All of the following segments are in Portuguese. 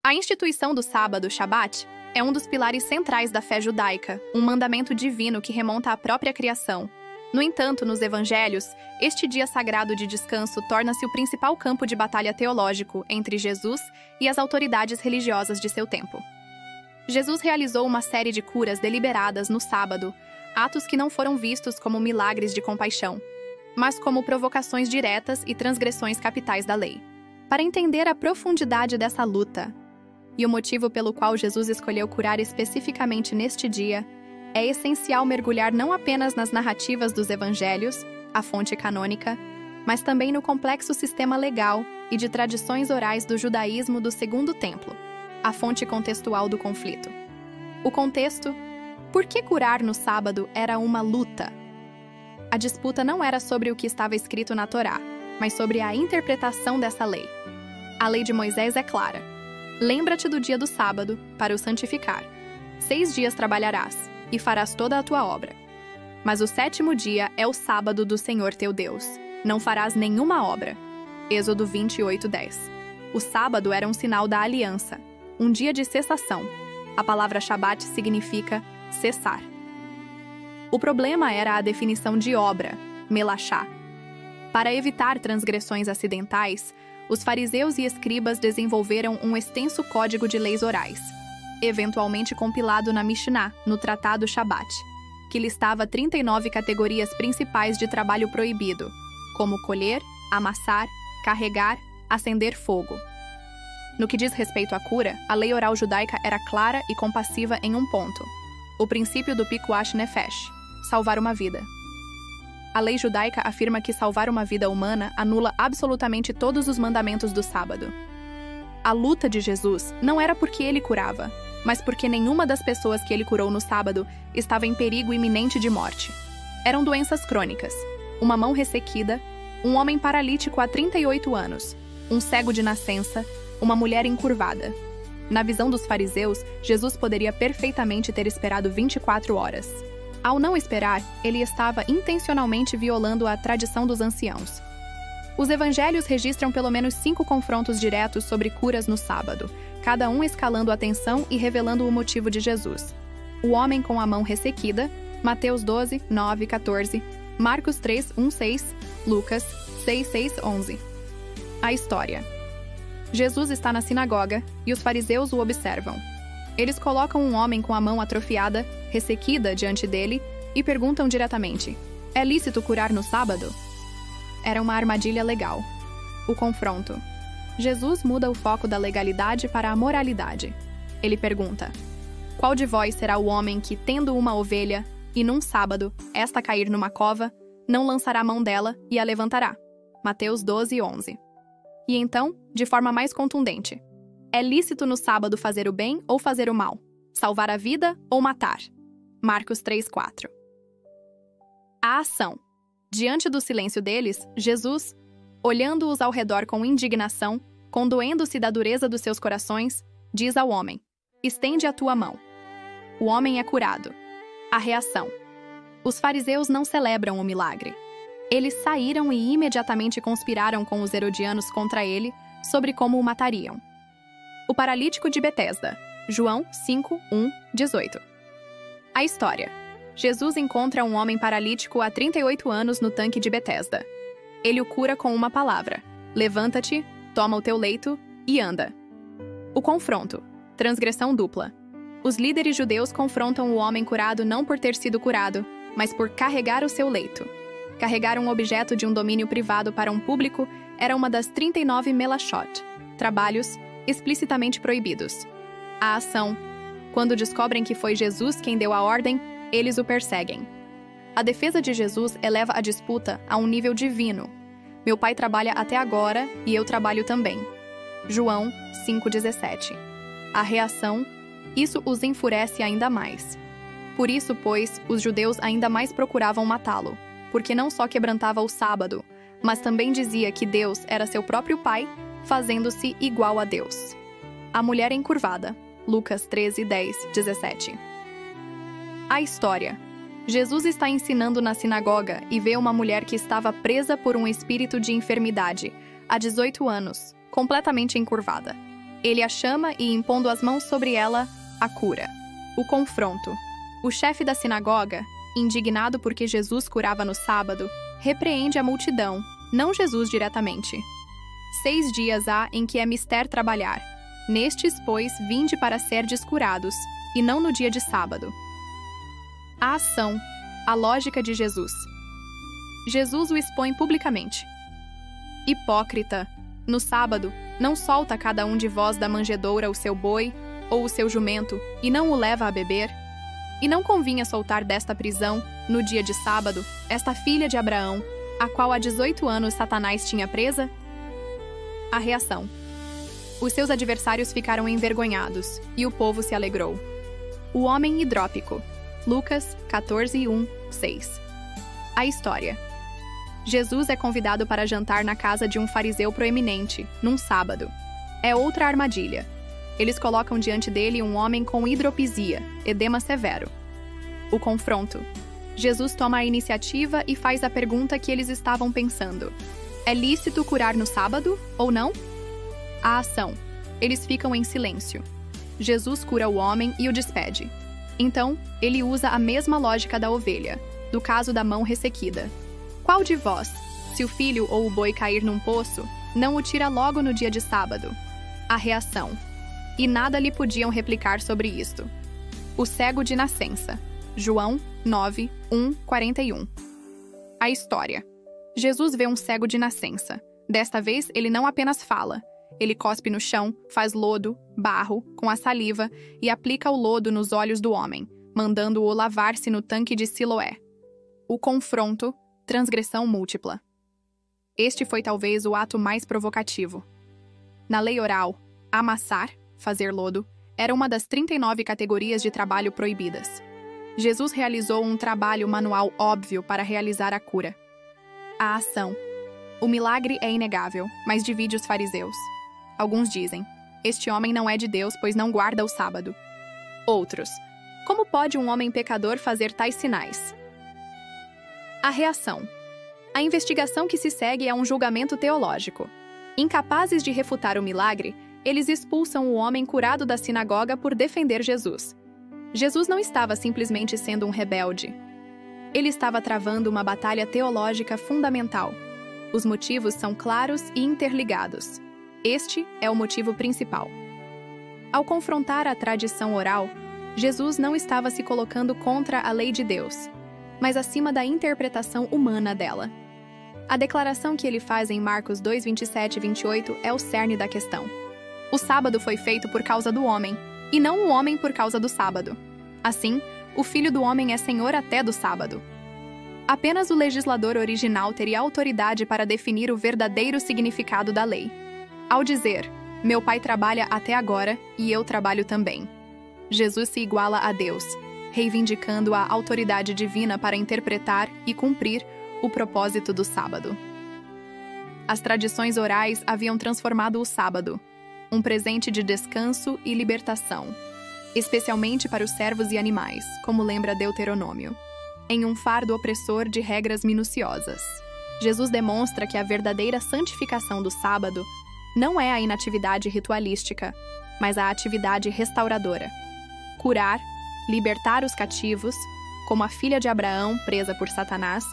A instituição do sábado, Shabat, é um dos pilares centrais da fé judaica, um mandamento divino que remonta à própria criação. No entanto, nos evangelhos, este dia sagrado de descanso torna-se o principal campo de batalha teológico entre Jesus e as autoridades religiosas de seu tempo. Jesus realizou uma série de curas deliberadas no sábado, atos que não foram vistos como milagres de compaixão, mas como provocações diretas e transgressões capitais da lei. Para entender a profundidade dessa luta e o motivo pelo qual Jesus escolheu curar especificamente neste dia, é essencial mergulhar não apenas nas narrativas dos evangelhos, a fonte canônica, mas também no complexo sistema legal e de tradições orais do judaísmo do Segundo Templo, a fonte contextual do conflito. O contexto: por que curar no sábado era uma luta? A disputa não era sobre o que estava escrito na Torá, mas sobre a interpretação dessa lei. A lei de Moisés é clara: lembra-te do dia do sábado para o santificar. 6 dias trabalharás e farás toda a tua obra. Mas o 7º dia é o sábado do Senhor teu Deus. Não farás nenhuma obra. Êxodo 28:10. O sábado era um sinal da aliança, um dia de cessação. A palavra Shabat significa cessar. O problema era a definição de obra, melachá. Para evitar transgressões acidentais, os fariseus e escribas desenvolveram um extenso código de leis orais, eventualmente compilado na Mishnah, no Tratado Shabat, que listava 39 categorias principais de trabalho proibido, como colher, amassar, carregar, acender fogo. No que diz respeito à cura, a lei oral judaica era clara e compassiva em um ponto: o princípio do pikuach nefesh, salvar uma vida. A lei judaica afirma que salvar uma vida humana anula absolutamente todos os mandamentos do sábado. A luta de Jesus não era porque ele curava, mas porque nenhuma das pessoas que ele curou no sábado estava em perigo iminente de morte. Eram doenças crônicas, uma mão ressequida, um homem paralítico há 38 anos, um cego de nascença, uma mulher encurvada. Na visão dos fariseus, Jesus poderia perfeitamente ter esperado 24 horas. Ao não esperar, ele estava intencionalmente violando a tradição dos anciãos. Os evangelhos registram pelo menos 5 confrontos diretos sobre curas no sábado, cada um escalando a tensão e revelando o motivo de Jesus. O homem com a mão ressequida, Mateus 12, 9, 14, Marcos 3, 1, 6, Lucas 6, 6, 11. A história: Jesus está na sinagoga e os fariseus o observam. Eles colocam um homem com a mão atrofiada, ressequida, diante dele e perguntam diretamente: é lícito curar no sábado? Era uma armadilha legal. O confronto: Jesus muda o foco da legalidade para a moralidade. Ele pergunta: qual de vós será o homem que, tendo uma ovelha, e num sábado, esta cair numa cova, não lançará a mão dela e a levantará? Mateus 12, 11. E então, de forma mais contundente: é lícito no sábado fazer o bem ou fazer o mal? Salvar a vida ou matar? Marcos 3, 4. A ação: diante do silêncio deles, Jesus, olhando-os ao redor com indignação, condoendo-se da dureza dos seus corações, diz ao homem: estende a tua mão. O homem é curado. A reação: os fariseus não celebram o milagre. Eles saíram e imediatamente conspiraram com os herodianos contra ele sobre como o matariam. O paralítico de Betesda, João 5, 1, 18. A história: Jesus encontra um homem paralítico há 38 anos no tanque de Betesda. Ele o cura com uma palavra: levanta-te, toma o teu leito e anda. O confronto: transgressão dupla. Os líderes judeus confrontam o homem curado não por ter sido curado, mas por carregar o seu leito. Carregar um objeto de um domínio privado para um público era uma das 39 melachot, trabalhos explicitamente proibidos. A ação: quando descobrem que foi Jesus quem deu a ordem, eles o perseguem. A defesa de Jesus eleva a disputa a um nível divino. Meu pai trabalha até agora e eu trabalho também. João 5,17. A reação: isso os enfurece ainda mais. Por isso, pois, os judeus ainda mais procuravam matá-lo, porque não só quebrantava o sábado, mas também dizia que Deus era seu próprio pai, fazendo-se igual a Deus. A mulher encurvada, Lucas 13, 10, 17. A história: Jesus está ensinando na sinagoga e vê uma mulher que estava presa por um espírito de enfermidade, há 18 anos, completamente encurvada. Ele a chama e, impondo as mãos sobre ela, a cura. O confronto. O chefe da sinagoga, indignado porque Jesus curava no sábado, repreende a multidão, não Jesus diretamente. 6 dias há em que é mister trabalhar. Nestes, pois, vinde para serdes curados, e não no dia de sábado. A ação, a lógica de Jesus. Jesus o expõe publicamente. Hipócrita, no sábado, não solta cada um de vós da manjedoura o seu boi ou o seu jumento, e não o leva a beber? E não convinha soltar desta prisão, no dia de sábado, esta filha de Abraão, a qual há 18 anos Satanás tinha presa? A reação. Os seus adversários ficaram envergonhados, e o povo se alegrou. O homem hidrópico. Lucas 14:1-6. A história. Jesus é convidado para jantar na casa de um fariseu proeminente, num sábado. É outra armadilha. Eles colocam diante dele um homem com hidropisia, edema severo. O confronto. Jesus toma a iniciativa e faz a pergunta que eles estavam pensando. É lícito curar no sábado ou não? A ação. Eles ficam em silêncio. Jesus cura o homem e o despede. Então, ele usa a mesma lógica da ovelha, do caso da mão ressequida. Qual de vós, se o filho ou o boi cair num poço, não o tira logo no dia de sábado? A reação. E nada lhe podiam replicar sobre isto. O cego de nascença. João 9:1-41. A história. Jesus vê um cego de nascença. Desta vez, ele não apenas fala. Ele cospe no chão, faz lodo, barro, com a saliva e aplica o lodo nos olhos do homem, mandando-o lavar-se no tanque de Siloé. O confronto, transgressão múltipla. Este foi talvez o ato mais provocativo. Na lei oral, amassar, fazer lodo, era uma das 39 categorias de trabalho proibidas. Jesus realizou um trabalho manual óbvio para realizar a cura. A ação. O milagre é inegável, mas divide os fariseus. Alguns dizem, este homem não é de Deus, pois não guarda o sábado. Outros, como pode um homem pecador fazer tais sinais? A reação. A investigação que se segue é um julgamento teológico. Incapazes de refutar o milagre, eles expulsam o homem curado da sinagoga por defender Jesus. Jesus não estava simplesmente sendo um rebelde. Ele estava travando uma batalha teológica fundamental. Os motivos são claros e interligados. Este é o motivo principal. Ao confrontar a tradição oral, Jesus não estava se colocando contra a lei de Deus, mas acima da interpretação humana dela. A declaração que ele faz em Marcos 2:27-28 é o cerne da questão. O sábado foi feito por causa do homem, e não o homem por causa do sábado. Assim, o Filho do Homem é Senhor até do sábado. Apenas o legislador original teria autoridade para definir o verdadeiro significado da lei. Ao dizer, meu pai trabalha até agora e eu trabalho também. Jesus se iguala a Deus, reivindicando a autoridade divina para interpretar e cumprir o propósito do sábado. As tradições orais haviam transformado o sábado, um presente de descanso e libertação, especialmente para os servos e animais, como lembra Deuteronômio, em um fardo opressor de regras minuciosas. Jesus demonstra que a verdadeira santificação do sábado não é a inatividade ritualística, mas a atividade restauradora. Curar, libertar os cativos, como a filha de Abraão presa por Satanás,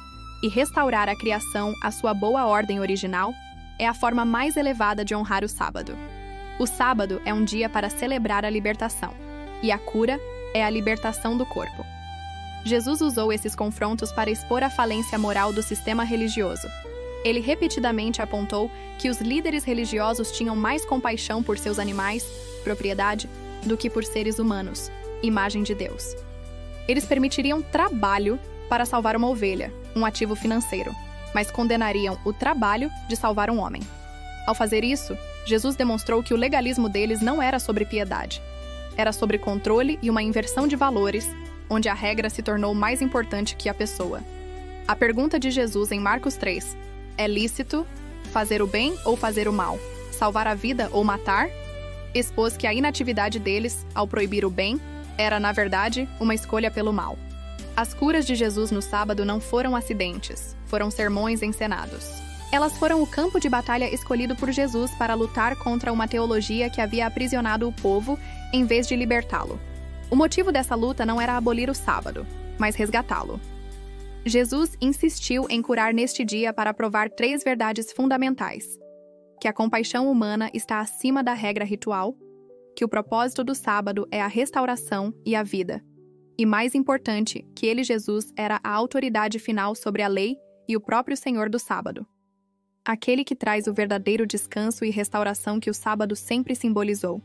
e restaurar a criação à sua boa ordem original, é a forma mais elevada de honrar o sábado. O sábado é um dia para celebrar a libertação, e a cura é a libertação do corpo. Jesus usou esses confrontos para expor a falência moral do sistema religioso. Ele repetidamente apontou que os líderes religiosos tinham mais compaixão por seus animais, propriedade, do que por seres humanos, imagem de Deus. Eles permitiriam trabalho para salvar uma ovelha, um ativo financeiro, mas condenariam o trabalho de salvar um homem. Ao fazer isso, Jesus demonstrou que o legalismo deles não era sobre piedade. Era sobre controle e uma inversão de valores, onde a regra se tornou mais importante que a pessoa. A pergunta de Jesus em Marcos 3, é lícito fazer o bem ou fazer o mal? Salvar a vida ou matar? Expôs que a inatividade deles, ao proibir o bem, era, na verdade, uma escolha pelo mal. As curas de Jesus no sábado não foram acidentes, foram sermões encenados. Elas foram o campo de batalha escolhido por Jesus para lutar contra uma teologia que havia aprisionado o povo em vez de libertá-lo. O motivo dessa luta não era abolir o sábado, mas resgatá-lo. Jesus insistiu em curar neste dia para provar 3 verdades fundamentais: que a compaixão humana está acima da regra ritual, que o propósito do sábado é a restauração e a vida, e mais importante, que ele, Jesus, era a autoridade final sobre a lei e o próprio Senhor do sábado. Aquele que traz o verdadeiro descanso e restauração que o sábado sempre simbolizou.